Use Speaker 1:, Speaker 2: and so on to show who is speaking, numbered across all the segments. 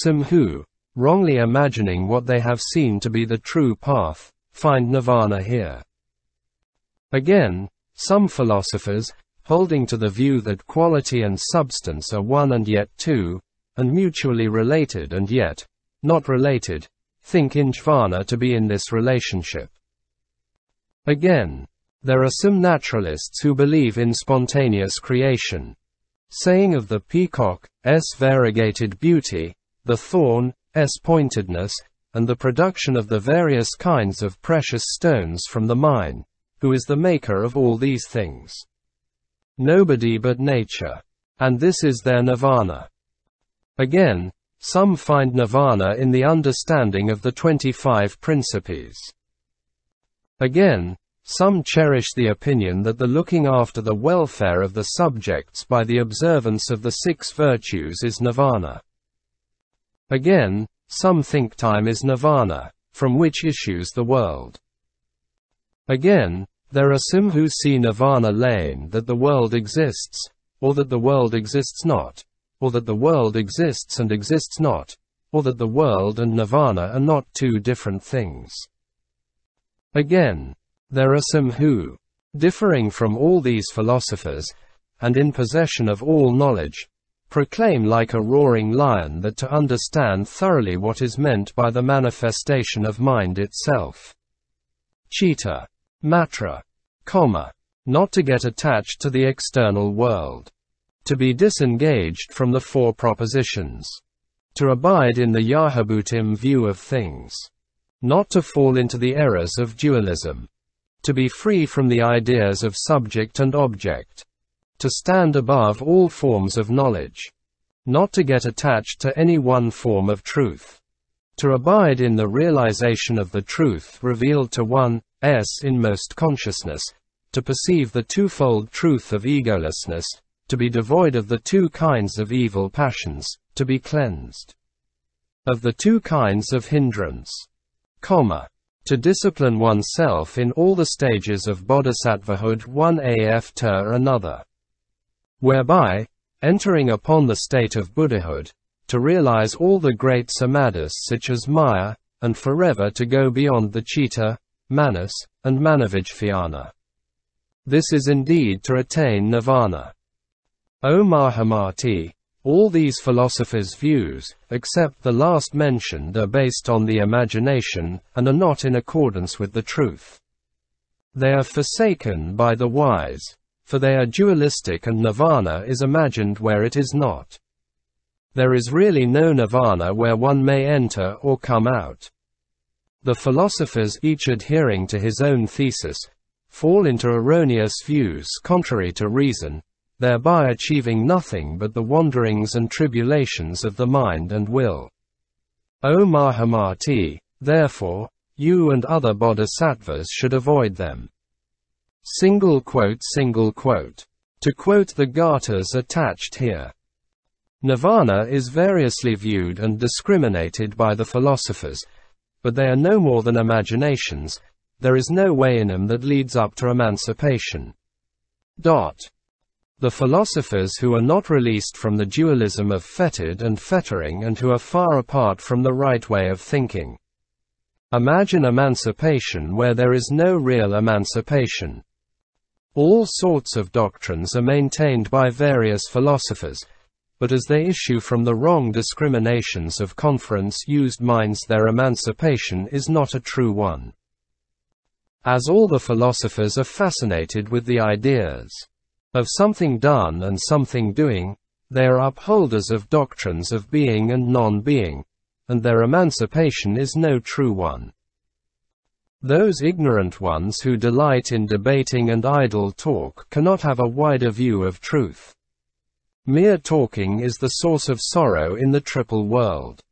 Speaker 1: some who, wrongly imagining what they have seen to be the true path, find nirvana here. Again, some philosophers, holding to the view that quality and substance are one and yet two, and mutually related and yet not related, think nirvana to be in this relationship. Again, there are some naturalists who believe in spontaneous creation, saying of the peacock's variegated beauty, the thorn's pointedness, and the production of the various kinds of precious stones from the mine, who is the maker of all these things. Nobody but nature. And this is their nirvana. Again, some find nirvana in the understanding of the 25 principes. Again, some cherish the opinion that the looking after the welfare of the subjects by the observance of the 6 virtues is nirvana. Again, some think time is nirvana, from which issues the world. Again, there are some who see nirvana lane that the world exists, or that the world exists not, or that the world exists and exists not, or that the world and nirvana are not two different things. Again, there are some who, differing from all these philosophers, and in possession of all knowledge, proclaim like a roaring lion that to understand thoroughly what is meant by the manifestation of mind itself. Chitta. Matra. Not to get attached to the external world. To be disengaged from the 4 propositions. To abide in the Yahabhutim view of things. Not to fall into the errors of dualism. To be free from the ideas of subject and object. To stand above all forms of knowledge. Not to get attached to any one form of truth. To abide in the realization of the truth revealed to one's inmost consciousness. To perceive the twofold truth of egolessness. To be devoid of the 2 kinds of evil passions. To be cleansed of the 2 kinds of hindrance. To discipline oneself in all the stages of Bodhisattvahood one after another. Whereby, entering upon the state of Buddhahood, to realize all the great samadhis such as Maya, and forever to go beyond the citta, manas, and manavijñāna. This is indeed to attain nirvana. O Mahamati, all these philosophers' views, except the last mentioned, are based on the imagination, and are not in accordance with the truth. They are forsaken by the wise, for they are dualistic and nirvana is imagined where it is not. There is really no nirvana where one may enter or come out. The philosophers, each adhering to his own thesis, fall into erroneous views contrary to reason, thereby achieving nothing but the wanderings and tribulations of the mind and will. O Mahamati, therefore, you and other bodhisattvas should avoid them. To quote the gathas attached here. Nirvana is variously viewed and discriminated by the philosophers, but they are no more than imaginations. There is no way in them that leads up to emancipation. The philosophers who are not released from the dualism of fettered and fettering and who are far apart from the right way of thinking, imagine emancipation where there is no real emancipation. All sorts of doctrines are maintained by various philosophers, but as they issue from the wrong discriminations of conference-used minds, their emancipation is not a true one. As all the philosophers are fascinated with the ideas of something done and something doing, they are upholders of doctrines of being and non-being, and their emancipation is no true one. Those ignorant ones who delight in debating and idle talk cannot have a wider view of truth. Mere talking is the source of sorrow in the triple world.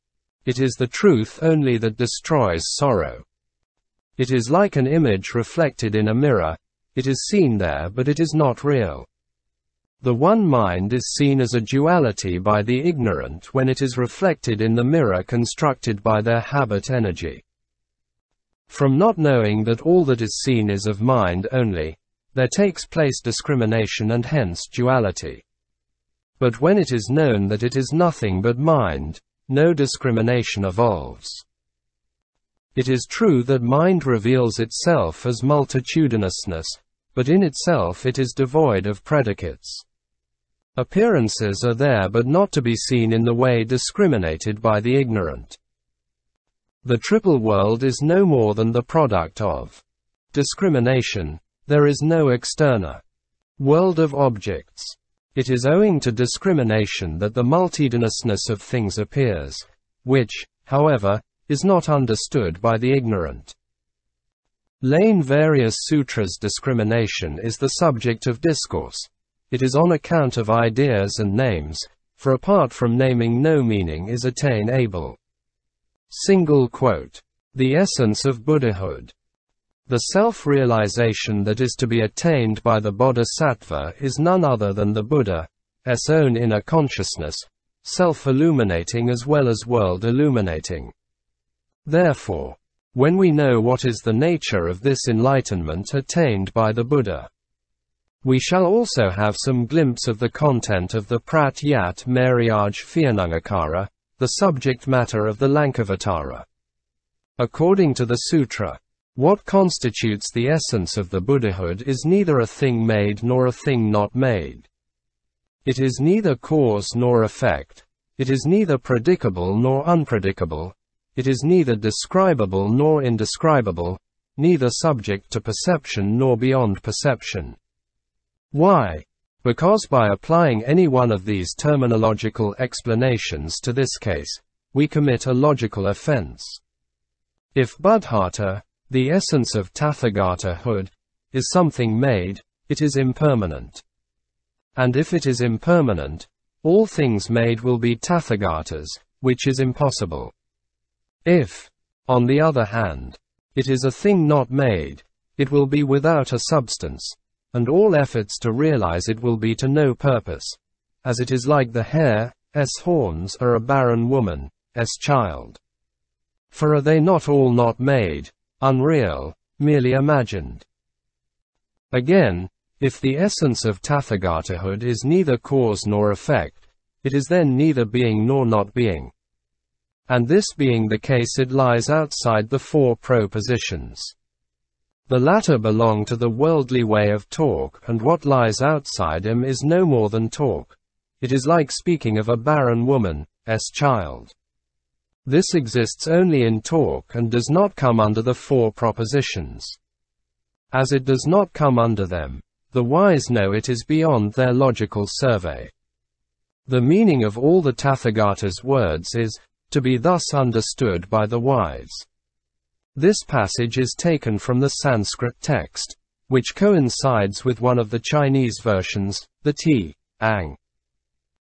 Speaker 1: It is the truth only that destroys sorrow. It is like an image reflected in a mirror. It is seen there, but it is not real. The one mind is seen as a duality by the ignorant when it is reflected in the mirror constructed by their habit energy. From not knowing that all that is seen is of mind only, there takes place discrimination and hence duality. But when it is known that it is nothing but mind, no discrimination evolves. It is true that mind reveals itself as multitudinousness, but in itself it is devoid of predicates. Appearances are there but not to be seen in the way discriminated by the ignorant. The triple world is no more than the product of discrimination. There is no external world of objects. It is owing to discrimination that the multitudinousness of things appears, which, however, is not understood by the ignorant. In various sutras, discrimination is the subject of discourse. It is on account of ideas and names, for apart from naming no meaning is attainable. Single quote. The essence of Buddhahood. The self-realization that is to be attained by the Bodhisattva is none other than the Buddha's own inner consciousness, self-illuminating as well as world-illuminating. Therefore, when we know what is the nature of this enlightenment attained by the Buddha, we shall also have some glimpse of the content of the Pratyat Mariyaj Pheanungakara, the subject matter of the Lankavatara. According to the Sutra, what constitutes the essence of the Buddhahood is neither a thing made nor a thing not made. It is neither cause nor effect. It is neither predicable nor unpredicable. It is neither describable nor indescribable, neither subject to perception nor beyond perception. Why? Because by applying any one of these terminological explanations to this case, we commit a logical offense. If Buddhata, the essence of Tathagatahood, is something made, it is impermanent. And if it is impermanent, all things made will be Tathagatas, which is impossible. If, on the other hand, it is a thing not made, it will be without a substance, and all efforts to realize it will be to no purpose, as it is like the hare's horns or a barren woman's child. For are they not all not made, unreal, merely imagined? Again, if the essence of Tathagatahood is neither cause nor effect, it is then neither being nor not being. And this being the case, it lies outside the four propositions. The latter belong to the worldly way of talk, and what lies outside him is no more than talk. It is like speaking of a barren woman's child. This exists only in talk and does not come under the four propositions. As it does not come under them, the wise know it is beyond their logical survey. The meaning of all the Tathagata's words is to be thus understood by the wise. This passage is taken from the Sanskrit text, which coincides with one of the Chinese versions, the Ti-ang.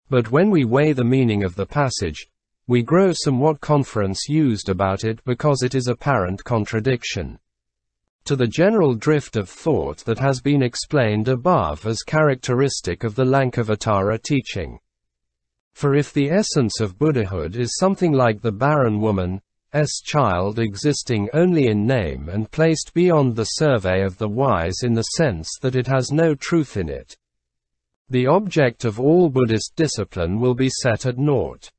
Speaker 1: But when we weigh the meaning of the passage, we grow somewhat confused about it because it is apparent contradiction to the general drift of thought that has been explained above as characteristic of the Lankavatara teaching. For if the essence of Buddhahood is something like the barren woman's child existing only in name and placed beyond the survey of the wise in the sense that it has no truth in it, the object of all Buddhist discipline will be set at naught.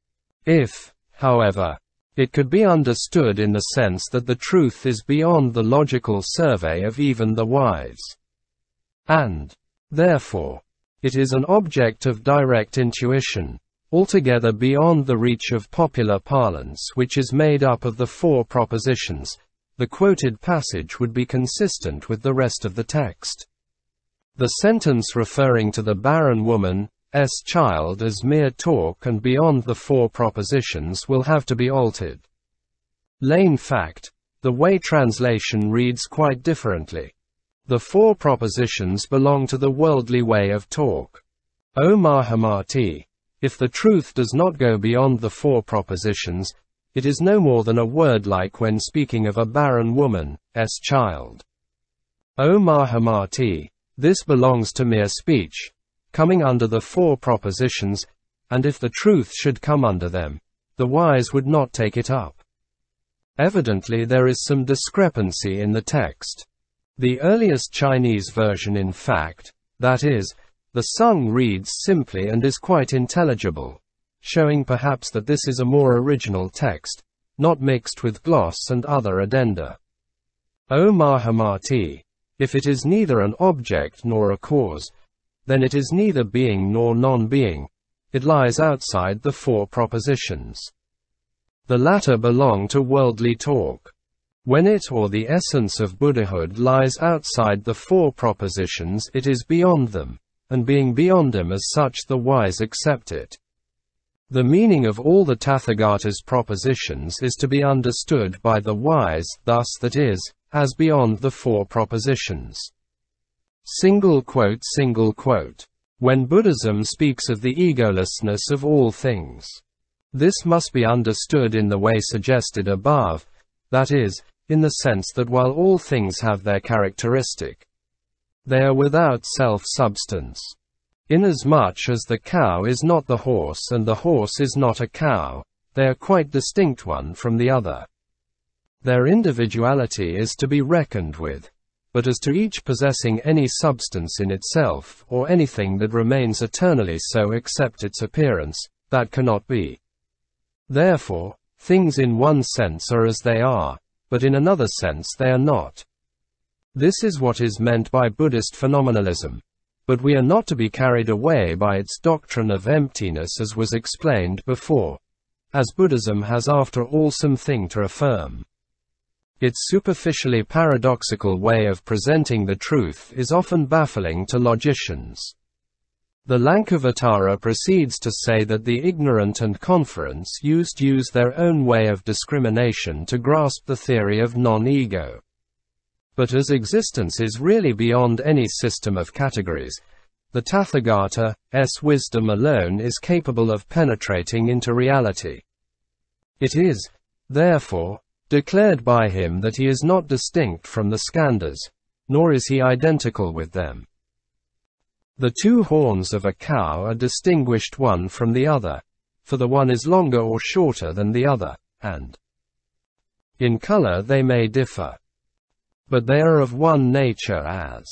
Speaker 1: If, however, it could be understood in the sense that the truth is beyond the logical survey of even the wise, and, therefore, it is an object of direct intuition, altogether beyond the reach of popular parlance, which is made up of the four propositions, the quoted passage would be consistent with the rest of the text. The sentence referring to the barren woman's child as mere talk and beyond the four propositions will have to be altered. In fact, the way translation reads quite differently. The four propositions belong to the worldly way of talk. O Mahamati, if the truth does not go beyond the four propositions, it is no more than a word, like when speaking of a barren woman's child. O Mahamati, this belongs to mere speech, coming under the four propositions, and if the truth should come under them, the wise would not take it up. Evidently there is some discrepancy in the text. The earliest Chinese version, in fact, that is, the Sung, reads simply and is quite intelligible. showing perhaps that this is a more original text, not mixed with gloss and other addenda. O Mahamati, if it is neither an object nor a cause, then it is neither being nor non-being, it lies outside the four propositions. The latter belong to worldly talk. When it or the essence of Buddhahood lies outside the four propositions, it is beyond them, and being beyond them as such the wise accept it. The meaning of all the Tathagata's propositions is to be understood by the wise, thus that is, as beyond the four propositions. Single quote. When Buddhism speaks of the egolessness of all things, this must be understood in the way suggested above, that is, in the sense that while all things have their characteristic, they are without self-substance. Inasmuch as the cow is not the horse and the horse is not a cow, they are quite distinct one from the other. Their individuality is to be reckoned with, but as to each possessing any substance in itself, or anything that remains eternally so except its appearance, that cannot be. Therefore, things in one sense are as they are, but in another sense they are not. This is what is meant by Buddhist phenomenalism, but we are not to be carried away by its doctrine of emptiness as was explained before, as Buddhism has after all something to affirm. Its superficially paradoxical way of presenting the truth is often baffling to logicians. The Lankavatara proceeds to say that the ignorant and conference use their own way of discrimination to grasp the theory of non-ego. But as existence is really beyond any system of categories, the Tathagata's wisdom alone is capable of penetrating into reality. It is, therefore, declared by him that he is not distinct from the skandhas, nor is he identical with them. The two horns of a cow are distinguished one from the other, for the one is longer or shorter than the other, and in color they may differ, but they are of one nature as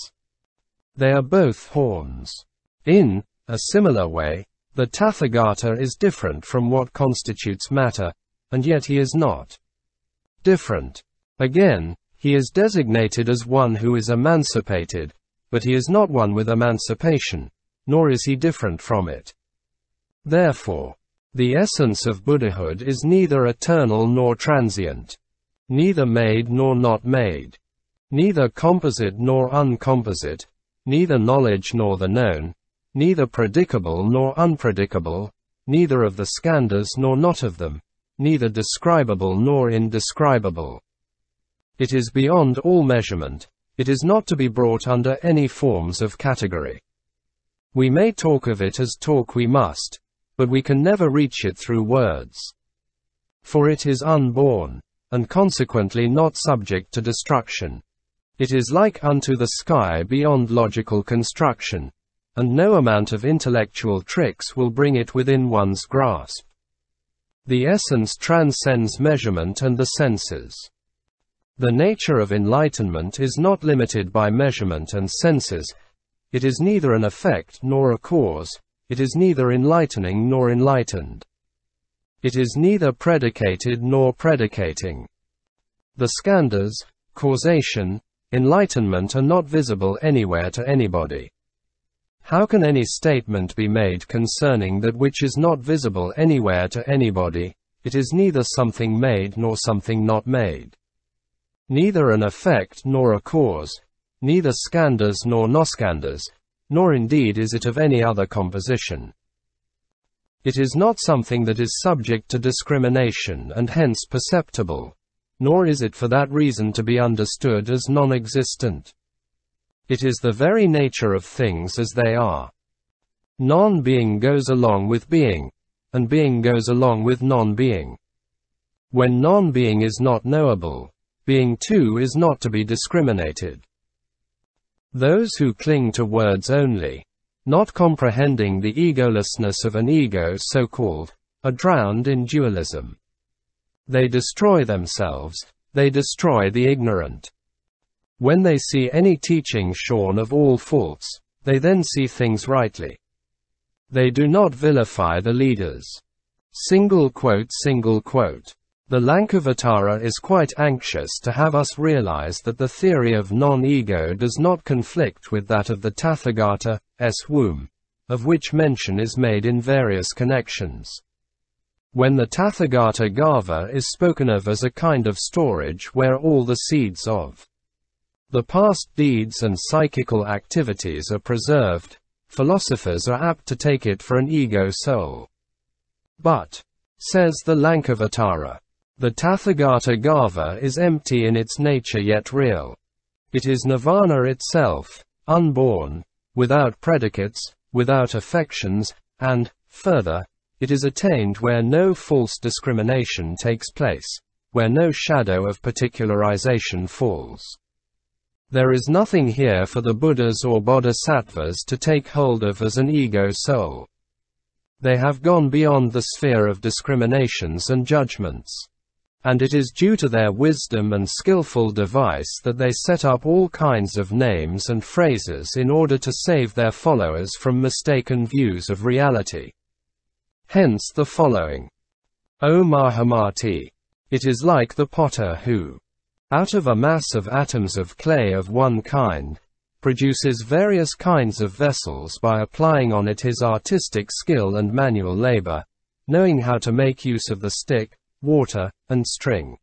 Speaker 1: they are both horns. In a similar way, the Tathagata is different from what constitutes matter, and yet he is not different. Again, he is designated as one who is emancipated, but he is not one with emancipation, nor is he different from it. Therefore, the essence of Buddhahood is neither eternal nor transient, neither made nor not made, neither composite nor uncomposite, neither knowledge nor the known, neither predicable nor unpredicable, neither of the skandhas nor not of them, neither describable nor indescribable. It is beyond all measurement. It is not to be brought under any forms of category. We may talk of it as talk we must, but we can never reach it through words. For it is unborn, and consequently not subject to destruction. It is like unto the sky beyond logical construction, and no amount of intellectual tricks will bring it within one's grasp. The essence transcends measurement and the senses. The nature of enlightenment is not limited by measurement and senses. It is neither an effect nor a cause. It is neither enlightening nor enlightened. It is neither predicated nor predicating. The skandhas, causation, enlightenment are not visible anywhere to anybody. How can any statement be made concerning that which is not visible anywhere to anybody? It is neither something made nor something not made. Neither an effect nor a cause, neither skandhas nor noskandhas, nor indeed is it of any other composition. It is not something that is subject to discrimination and hence perceptible, nor is it for that reason to be understood as non-existent. It is the very nature of things as they are. Non-being goes along with being, and being goes along with non-being. When non-being is not knowable, being too is not to be discriminated. Those who cling to words only, not comprehending the egolessness of an ego so-called, are drowned in dualism. They destroy themselves, they destroy the ignorant. When they see any teaching shorn of all faults, they then see things rightly. They do not vilify the leaders. The Lankavatara is quite anxious to have us realize that the theory of non-ego does not conflict with that of the Tathagata's womb, of which mention is made in various connections. When the Tathagatahood is spoken of as a kind of storage where all the seeds of the past deeds and psychical activities are preserved, philosophers are apt to take it for an ego soul. But, says the Lankavatara, the Tathagatahood is empty in its nature yet real. It is nirvana itself, unborn, without predicates, without affections, and, further, it is attained where no false discrimination takes place, where no shadow of particularization falls. There is nothing here for the Buddhas or Bodhisattvas to take hold of as an ego soul. They have gone beyond the sphere of discriminations and judgments. And it is due to their wisdom and skillful device that they set up all kinds of names and phrases in order to save their followers from mistaken views of reality. Hence the following. O Mahamati! It is like the potter who, out of a mass of atoms of clay of one kind, produces various kinds of vessels by applying on it his artistic skill and manual labor, knowing how to make use of the stick, water, and string.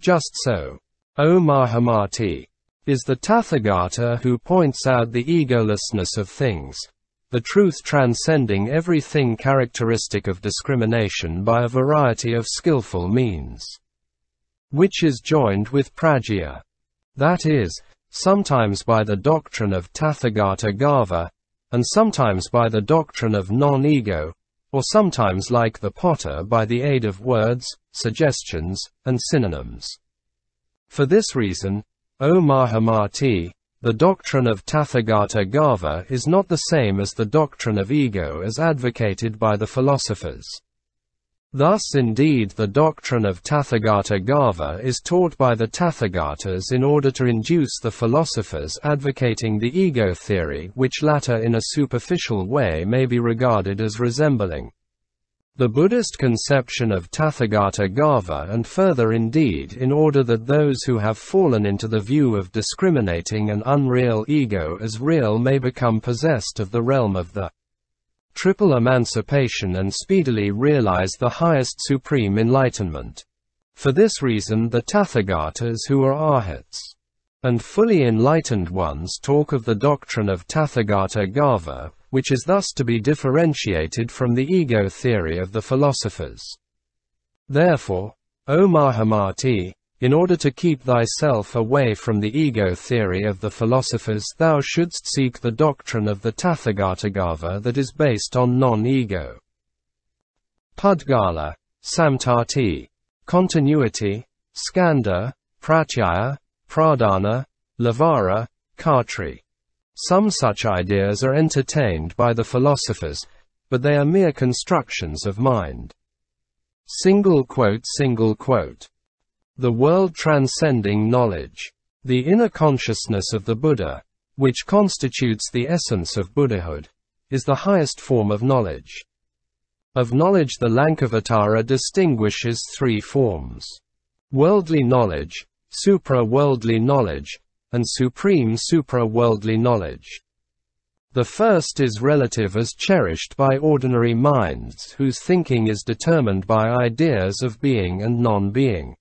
Speaker 1: Just so, O Mahamati, is the Tathagata who points out the egolessness of things, the truth transcending everything characteristic of discrimination by a variety of skillful means, which is joined with prajna. That is, sometimes by the doctrine of Tathagatahood, and sometimes by the doctrine of non-ego, or sometimes like the potter by the aid of words, suggestions, and synonyms. For this reason, O Mahamati, the doctrine of Tathagatahood is not the same as the doctrine of ego as advocated by the philosophers. Thus indeed the doctrine of Tathagatahood is taught by the Tathagatas in order to induce the philosophers advocating the ego theory, which latter in a superficial way may be regarded as resembling the Buddhist conception of Tathagatahood, and further indeed in order that those who have fallen into the view of discriminating an unreal ego as real may become possessed of the realm of the triple emancipation and speedily realize the highest supreme enlightenment. For this reason the Tathagatas who are arhats and fully enlightened ones talk of the doctrine of Tathagatahood, which is thus to be differentiated from the ego theory of the philosophers. Therefore, O Mahamati, in order to keep thyself away from the ego theory of the philosophers, thou shouldst seek the doctrine of the Tathagatahood that is based on non-ego. Pudgala, Samtati, continuity, skanda, pratyaya, pradhana, lavara, khatri. Some such ideas are entertained by the philosophers, but they are mere constructions of mind. The world transcending knowledge. The inner consciousness of the Buddha, which constitutes the essence of Buddhahood, is the highest form of knowledge. Of knowledge the Lankavatara distinguishes three forms: worldly knowledge, supra-worldly knowledge, and supreme supra-worldly knowledge. The first is relative as cherished by ordinary minds whose thinking is determined by ideas of being and non-being.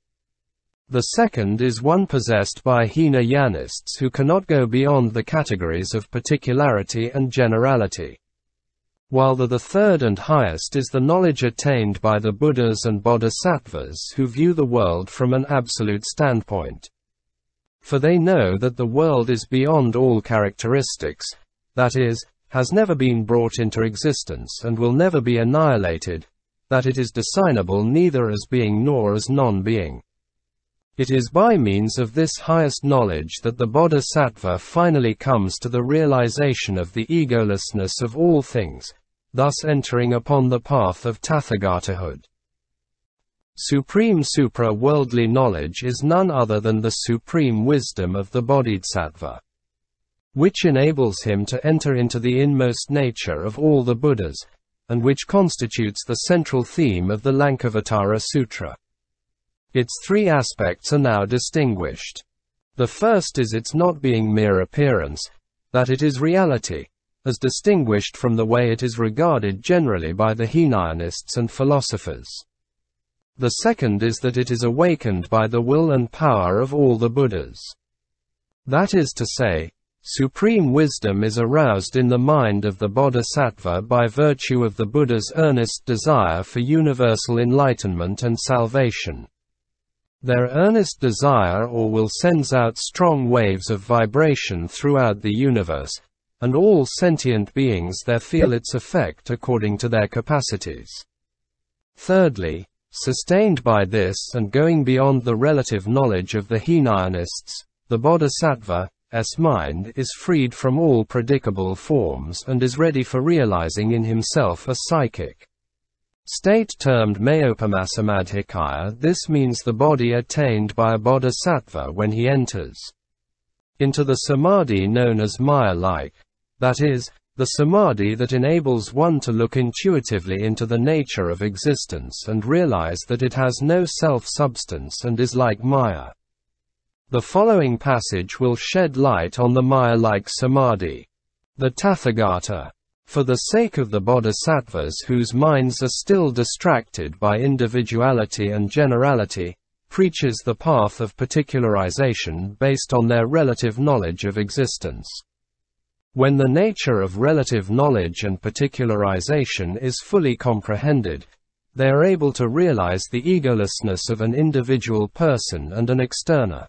Speaker 1: The second is one possessed by Hina yanists who cannot go beyond the categories of particularity and generality. While the third and highest is the knowledge attained by the Buddhas and Bodhisattvas who view the world from an absolute standpoint. For they know that the world is beyond all characteristics, that is, has never been brought into existence and will never be annihilated, that it is designable neither as being nor as non-being. It is by means of this highest knowledge that the Bodhisattva finally comes to the realization of the egolessness of all things, thus entering upon the path of Tathagatahood. Supreme supra-worldly knowledge is none other than the supreme wisdom of the Bodhisattva, which enables him to enter into the inmost nature of all the Buddhas, and which constitutes the central theme of the Lankavatara Sutra. Its three aspects are now distinguished. The first is its not being mere appearance, that it is reality, as distinguished from the way it is regarded generally by the Hinaists and philosophers. The second is that it is awakened by the will and power of all the Buddhas. That is to say, supreme wisdom is aroused in the mind of the Bodhisattva by virtue of the Buddha's earnest desire for universal enlightenment and salvation. Their earnest desire or will sends out strong waves of vibration throughout the universe, and all sentient beings there feel its effect according to their capacities. Thirdly, sustained by this and going beyond the relative knowledge of the Hinaists, the Bodhisattva's mind is freed from all predicable forms and is ready for realizing in himself a psychic state termed Mayopamasamadhikaya. This means the body attained by a bodhisattva when he enters into the samadhi known as Maya-like, that is, the samadhi that enables one to look intuitively into the nature of existence and realize that it has no self-substance and is like Maya. The following passage will shed light on the Maya-like samadhi. The Tathagata, for the sake of the bodhisattvas whose minds are still distracted by individuality and generality, preaches the path of particularization based on their relative knowledge of existence. When the nature of relative knowledge and particularization is fully comprehended, they are able to realize the egolessness of an individual person and an external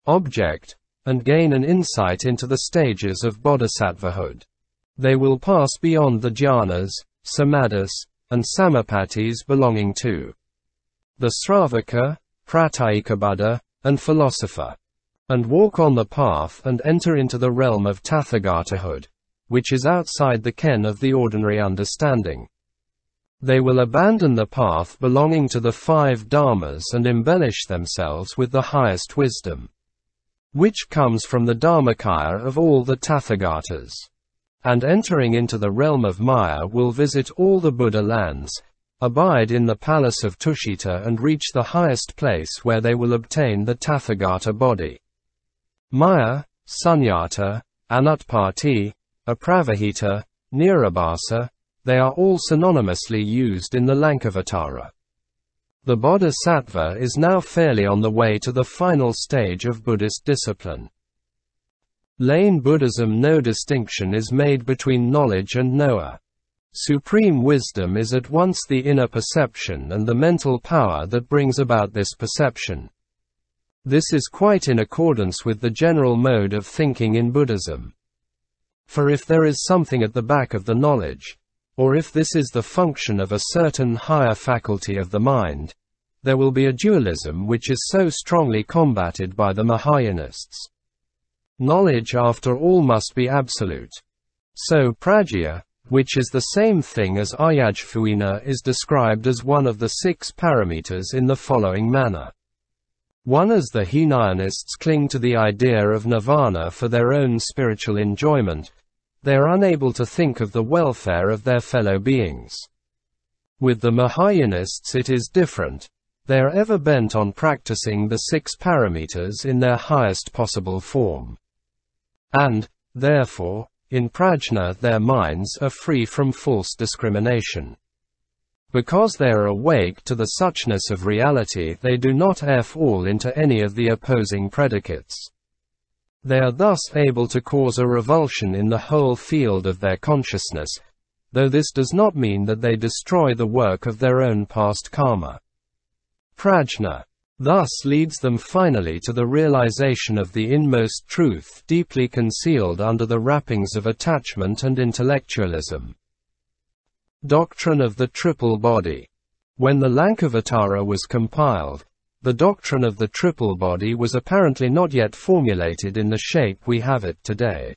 Speaker 1: object, and gain an insight into the stages of bodhisattvahood. They will pass beyond the jhanas, samadhis, and samapatis belonging to the Sravaka, Pratyeka Buddha, and philosopher, and walk on the path and enter into the realm of Tathagatahood, which is outside the ken of the ordinary understanding. They will abandon the path belonging to the five dharmas and embellish themselves with the highest wisdom, which comes from the Dharmakaya of all the Tathagatas. And entering into the realm of Maya will visit all the Buddha lands, abide in the palace of Tushita and reach the highest place where they will obtain the Tathagata body. Maya, Sunyata, Anutpati, Apravahita, Nirabhasa, they are all synonymously used in the Lankavatara. The Bodhisattva is now fairly on the way to the final stage of Buddhist discipline. Lane Buddhism. No distinction is made between knowledge and knower. Supreme wisdom is at once the inner perception and the mental power that brings about this perception. This is quite in accordance with the general mode of thinking in Buddhism. For if there is something at the back of the knowledge, or if this is the function of a certain higher faculty of the mind, there will be a dualism which is so strongly combated by the Mahayanists. Knowledge after all must be absolute. So prajna, which is the same thing as ayajfuina, is described as one of the 6 paramitas in the following manner. 1. As the Hinaists cling to the idea of nirvana for their own spiritual enjoyment, they are unable to think of the welfare of their fellow beings. With the Mahayanists it is different. They are ever bent on practicing the 6 paramitas in their highest possible form. And, therefore, in prajna their minds are free from false discrimination. Because they are awake to the suchness of reality, they do not fall into any of the opposing predicates. They are thus able to cause a revulsion in the whole field of their consciousness, though this does not mean that they destroy the work of their own past karma. Prajna thus leads them finally to the realization of the inmost truth deeply concealed under the wrappings of attachment and intellectualism. Doctrine of the Triple Body. When the Lankavatara was compiled, the doctrine of the triple body was apparently not yet formulated in the shape we have it today.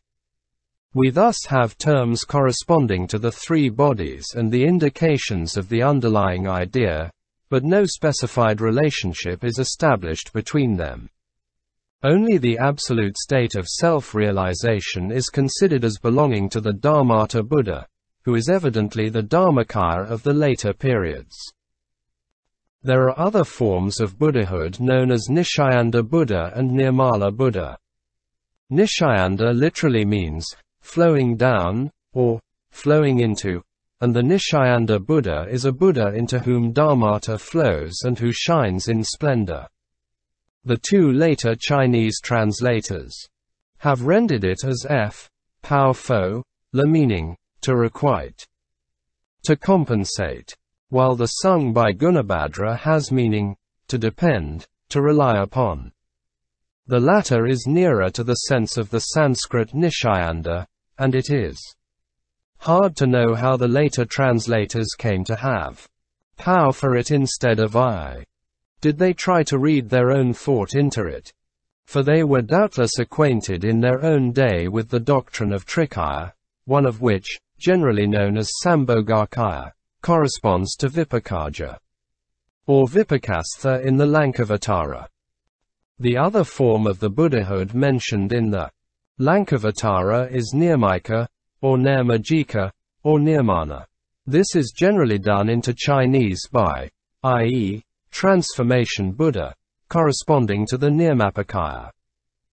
Speaker 1: We thus have terms corresponding to the 3 bodies and the indications of the underlying idea, but no specified relationship is established between them. Only the absolute state of self-realization is considered as belonging to the Dharmata Buddha, who is evidently the Dharmakaya of the later periods. There are other forms of Buddhahood known as Nishayanda Buddha and Nirmala Buddha. Nishayanda literally means flowing down, or flowing into, and the Nishayanda Buddha is a Buddha into whom Dharmata flows and who shines in splendor. The two later Chinese translators have rendered it as Pao Fo, la meaning, to requite, to compensate, while the sung by Gunabhadra has meaning, to depend, to rely upon. The latter is nearer to the sense of the Sanskrit Nishayanda, and it is hard to know how the later translators came to have Pao for it instead of I. Did they try to read their own thought into it? For they were doubtless acquainted in their own day with the doctrine of Trikaya, one of which, generally known as Sambhogakaya, corresponds to Vipakaja, or Vipakastha in the Lankavatara. The other form of the Buddhahood mentioned in the Lankavatara is Nirmika, or Nirmajika, or Nirmana. This is generally done into Chinese by, i.e., Transformation Buddha, corresponding to the Nirmapakaya.